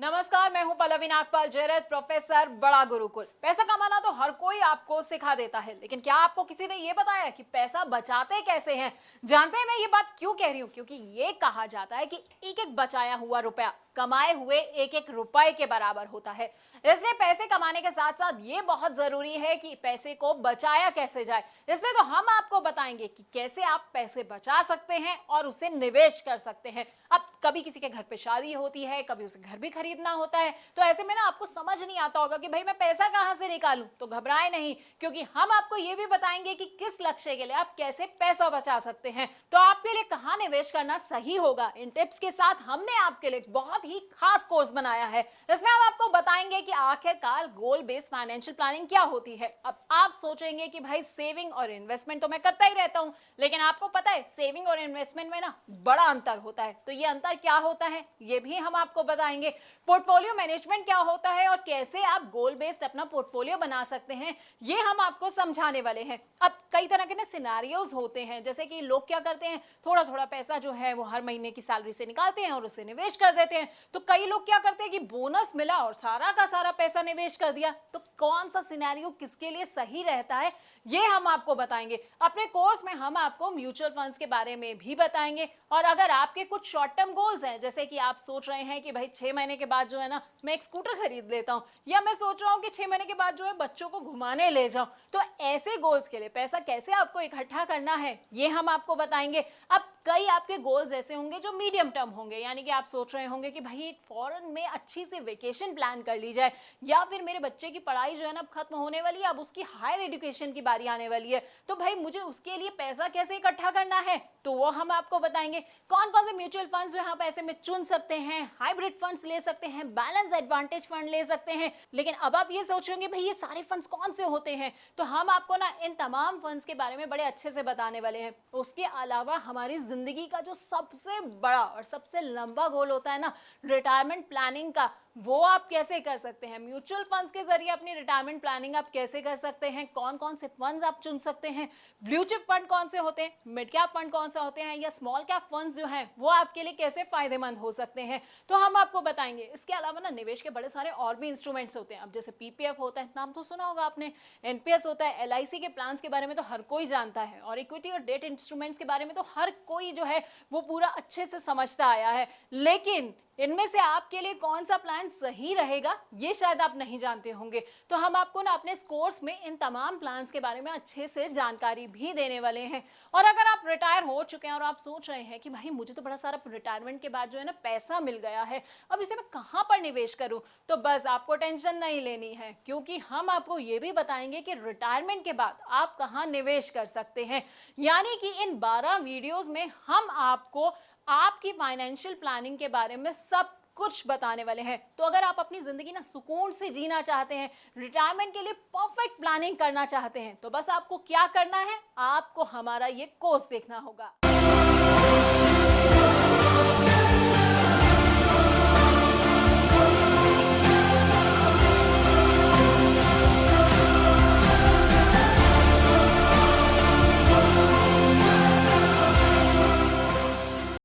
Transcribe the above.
नमस्कार, मैं हूं पल्लवी नागपाल जयरथ, प्रोफेसर बड़ा गुरुकुल। पैसा कमाना तो हर कोई आपको सिखा देता है, लेकिन क्या आपको किसी ने ये बताया कि पैसा बचाते कैसे हैं? जानते हैं मैं ये बात क्यों कह रही हूं? क्योंकि ये कहा जाता है कि एक एक बचाया हुआ रुपया कमाए हुए एक एक रुपए के बराबर होता है। इसलिए पैसे कमाने के साथ साथ ये बहुत जरूरी है कि पैसे को बचाया कैसे जाए। इसलिए तो हम आपको बताएंगे कि कैसे आप पैसे बचा सकते हैं और उसे निवेश कर सकते हैं। अब कभी किसी के घर पे शादी होती है, कभी उसे घर भी खरीदना होता है, तो ऐसे में ना आपको समझ नहीं आता होगा कि भाई मैं पैसा कहां से निकालूं। तो घबराए नहीं, क्योंकि हम आपको ये भी बताएंगे कि किस लक्ष्य के लिए आप कैसे पैसा बचा सकते हैं। तो आपके लिए कहां निवेश करना सही होगा, इन टिप्स के साथ हमने आपके लिए बहुत ही खास कोर्स बनाया है। इसमें हम आपको बताएंगे कि आखिरकार गोल बेस्ड फाइनेंशियल प्लानिंग क्या होती है। अब आप सोचेंगे कि भाई सेविंग और इन्वेस्टमेंट तो मैं करता ही रहता हूं, लेकिन आपको पता है सेविंग और इन्वेस्टमेंट में ना बड़ा अंतर होता है। तो ये अंतर क्या होता है ये भी हम आपको बताएंगे। पोर्टफोलियो मैनेजमेंट क्या होता है और कैसे आप गोल बेस्ड अपना पोर्टफोलियो बना सकते हैं, ये हम आपको समझाने वाले हैं। अब कई तरह के ना सिनेरियोज होते हैं, जैसे कि लोग क्या करते हैं, थोड़ा थोड़ा पैसा जो है वो हर महीने की सैलरी से निकालते हैं और उसे निवेश कर देते हैं। तो कई लोग क्या करते हैं कि बोनस मिला और सारा का सारा पैसा निवेश कर दिया। तो कौन सा सिनेरियो किसके लिए सही रहता है ये हम आपको बताएंगे। अपने कोर्स में हम आपको म्यूचुअल फंड्स के बारे में भी बताएंगे। और अगर आपके कुछ शॉर्ट टर्म गोल्स हैं, जैसे कि आप सोच रहे हैं कि भाई 6 महीने के बाद जो है ना मैं एक स्कूटर खरीद लेता हूं, या मैं सोच रहा हूं कि 6 महीने के बाद जो है बच्चों को घुमाने ले जाऊं, तो ऐसे गोल्स के लिए पैसा कैसे आपको इकट्ठा करना है ये हम आपको बताएंगे। अब कई आपके गोल्स ऐसे होंगे जो मीडियम टर्म होंगे, यानी कि आप सोच रहे होंगे कि भाई एक फॉरेन में अच्छी सी वेकेशन प्लान कर ली जाए, या फिर मेरे बच्चे की पढ़ाई जो है ना अब खत्म होने वाली है, अब उसकी हायर एजुकेशन की बारी आने वाली है, तो भाई मुझे उसके लिए पैसा कैसे इकट्ठा करना है, तो वो हम आपको बताएंगे। कौन कौन से म्यूचुअल फंड्स जो आप ऐसे में चुन सकते हैं, हाइब्रिड फंड्स ले सकते हैं, बैलेंस एडवांटेज फंड ले सकते हैं। लेकिन अब आप ये सोच रहे होंगे भाई ये सारे फंड्स कौन से होते हैं, तो हम आपको ना इन तमाम फंड्स के बारे में बड़े अच्छे से बताने वाले हैं। उसके अलावा हमारी जिंदगी का जो सबसे बड़ा और सबसे लंबा गोल होता है ना, रिटायरमेंट प्लानिंग का, वो आप कैसे कर सकते हैं। म्यूचुअल फंड्स के जरिए अपनी रिटायरमेंट प्लानिंग आप कैसे कर सकते हैं, कौन कौन से फंड्स आप चुन सकते हैं, ब्लू चिप फंड कौन से होते हैं, मिड कैप फंड कौन से होते हैं, या स्मॉल कैप फंड्स जो हैं वो आपके लिए कैसे फायदेमंद हो सकते हैं, तो हम आपको बताएंगे। इसके अलावा ना निवेश के बड़े सारे और भी इंस्ट्रूमेंट्स होते हैं। अब जैसे पीपीएफ होता है, नाम तो सुना होगा आपने, एनपीएस होता है, एलआईसी के प्लान्स के बारे में तो हर कोई जानता है, और इक्विटी और डेट इंस्ट्रूमेंट्स के बारे में तो हर कोई जो है वो पूरा अच्छे से समझता आया है। लेकिन इनमें से आपके लिए कौन सा प्लान सही रहेगा ये शायद आप नहीं जानते होंगे। तो हम आपको ना अपने इस कोर्स में इन तमाम प्लान्स के बारे में अच्छे से जानकारी भी देने वाले हैं। और अगर आप रिटायर हो चुके हैं और आप सोच रहे हैं कि भाई मुझे तो बड़ा सारा रिटायरमेंट के बाद जो है ना पैसा मिल गया है, अब इसे मैं कहां पर निवेश करूं, तो बस आपको टेंशन नहीं लेनी है, क्योंकि हम आपको ये भी बताएंगे कि रिटायरमेंट के बाद आप कहां निवेश कर सकते हैं। यानी कि इन 12 वीडियोस में हम आपको आपकी फाइनेंशियल प्लानिंग के बारे में सब कुछ बताने वाले हैं। तो अगर आप अपनी जिंदगी ना सुकून से जीना चाहते हैं, रिटायरमेंट के लिए परफेक्ट प्लानिंग करना चाहते हैं, तो बस आपको क्या करना है, आपको हमारा ये कोर्स देखना होगा।